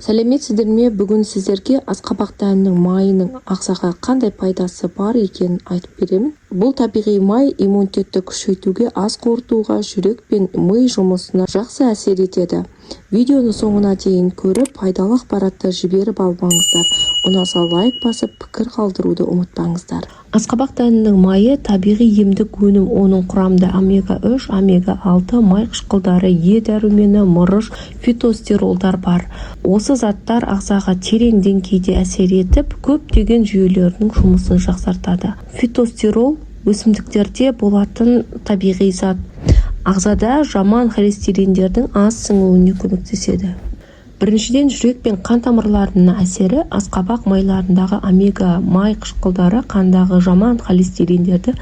Сәлеметсіздер ме? Бүгін сіздерге асқабақ дәнінің майының ағзаға қандай пайдасы бар екенін айтып беремін. Бұл табиғи май иммунитетті күшейтуге, ас қорытуға, жүрек пен ми жұмысына жақсы әсер етеді. Видеоны соңына дейін көріп, пайдалы ақпаратты жіберіп албаңыздар. Ұнаса лайк басып, пікір қалдыруды ұмытпаңыздар. Асқабақ дәнінің майы табиғи емдік өнім. Оның құрамында омега-3, омега-6 май қышқылдары, Е дәрумені, мырыш, фитостеролдар бар. Осы заттар ағзаға терең деңгейде әсер етіп, көптеген жүйелердің жұмысын жақсартады. Фитостерол өсімдіктерде болатын табиғи зат. Ағзада жаман холестериндердің аз сіңуіне көмектеседі. Біріншіден, жүрек пен қан тамырларына әсері. Асқабақ майларындағы омега май қышқылдары қандағы жаман холестериндерді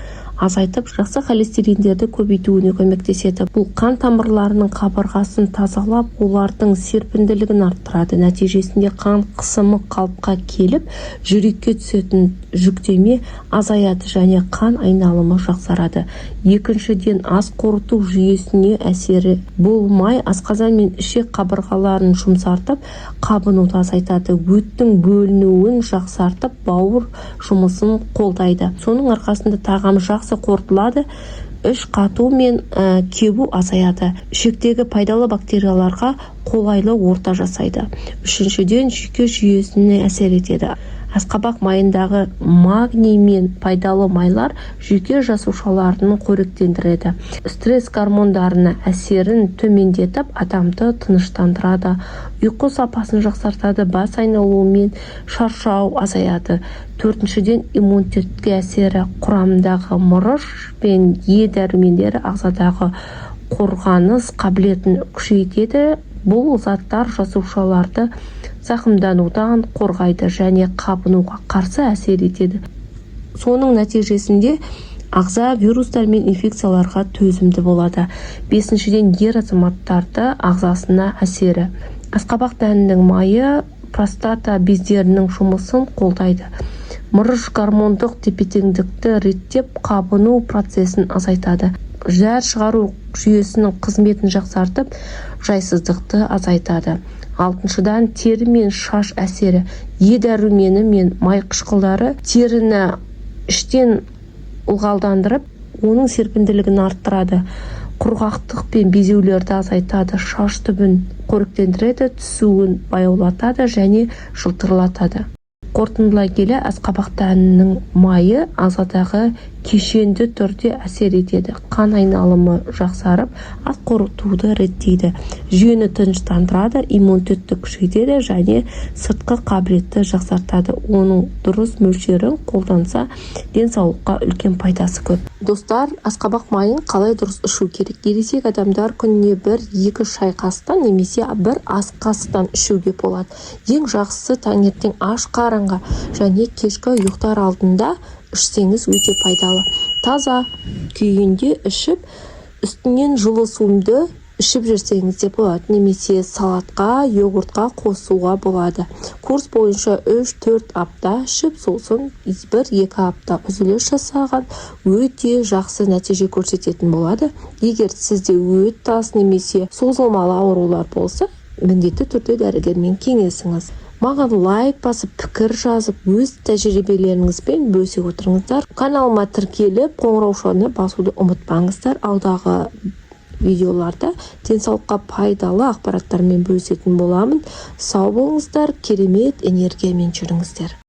азайтып, жақсы холестериндерді көбейтуіне көмектеседі. Бұл қан тамырларының қабырғасын тазалап, олардың серпінділігін арттырады. Нәтижесінде қан қысымы қалыпқа келіп, жүрекке түсетін жүктеме азаяды және қан айналымы жақсарады. Екіншіден, ас қорыту жүйесіне әсері. Бұл май асқазан мен ішек қабырғаларын жұмсартып, қабынуды азайтады. Өттің бөлінуін жақсартып, бауыр жұмысын қолдайды. Соның арқасында тағам жақсы қорытылады, іш қату мен кебу азаяды. Ішектегі пайдалы бактерияларға қолайлы орта жасайды. Үшіншіден, жүйке жүйесіне әсер етеді. Асқабақ майындағы магний мен пайдалы майлар жүйке жасушаларының қоректендіреді. Стресс гормондарына әсерін төмендетіп, адамды тыныштандырады. Ұйқы сапасын жақсартады, бас айналуы мен шаршау азаяды. Төртіншіден, иммунитетке әсері. Құрамындағы мырыш пен Е дәрумендері ағзадағы қорғаныс қабілетін күшейтеді. Бұл заттар жасушаларды зақымданудан қорғайды және қабынуға қарсы әсер етеді. Соның нәтижесінде ағза вирустар мен инфекцияларға төзімді болады. Бесіншіден, ер азаматтарды ағзасына әсері. Асқабақ дәнінің майы простата бездерінің жұмысын қолдайды. Мырыш гормондық тепе-теңдікті реттеп, қабыну процесін азайтады. Жар шығару жүйесінің қызметін жақсартып, жайсыздықты азайтады. Алтыншыдан, тері мен шаш әсері. Е дәрумені мен май қышқылдары теріні іштен ылғалдандырып, оның серпінділігін арттырады. Құрғақтық пен безеулерді азайтады, шаш түбін қоректендіреді, түсуін баяулатады және жылтырлатады. Қорытындылай келе, асқабақ дәнінің майы ағзадағы кешенді түрде әсер етеді. Қан айналымы жақсарып, ас қорытуды реттейді. Жүйені тыныштандырады, иммунитетті күшейтеді және сыртқы қабілетті жақсартады. Оның дұрыс мөлшерін қолданса, денсаулыққа үлкен пайдасы көп. Достар, асқабақ майын қалай дұрыс ішу керек? Ересек адамдар күніне 1-2 шай қасықтан немесе 1 ас қасықтан ішуге болады. Ең жақсысы таңертең аш қарынға және кешкі ұйықтар алдында ішсеңіз өте пайдалы. Таза күйінде ішіп, үстінен жылы суымды ішіп жүрсеңіз де болады. Немесе салатқа, йогуртқа қосуға болады. Курс бойынша 3-4 апта ішіп, сосын 1-2 апта үзіліс жасаған өте жақсы нәтиже көрсететін болады. Егер сізде өт тас немесе созылмалы аурулар болса, міндетті түрде дәрігермен кеңесіңіз. Маған лайк басып, пікір жазып, өз тәжірибелеріңізбен бөлісе отырыңыздар. Каналыма тіркеліп, қоңыраушаны басуды ұмытпаңыздар. Алдағы видеоларда денсаулыққа пайдалы ақпараттармен бөлісетін боламын. Сау болыңыздар, керемет энергиямен жүріңіздер.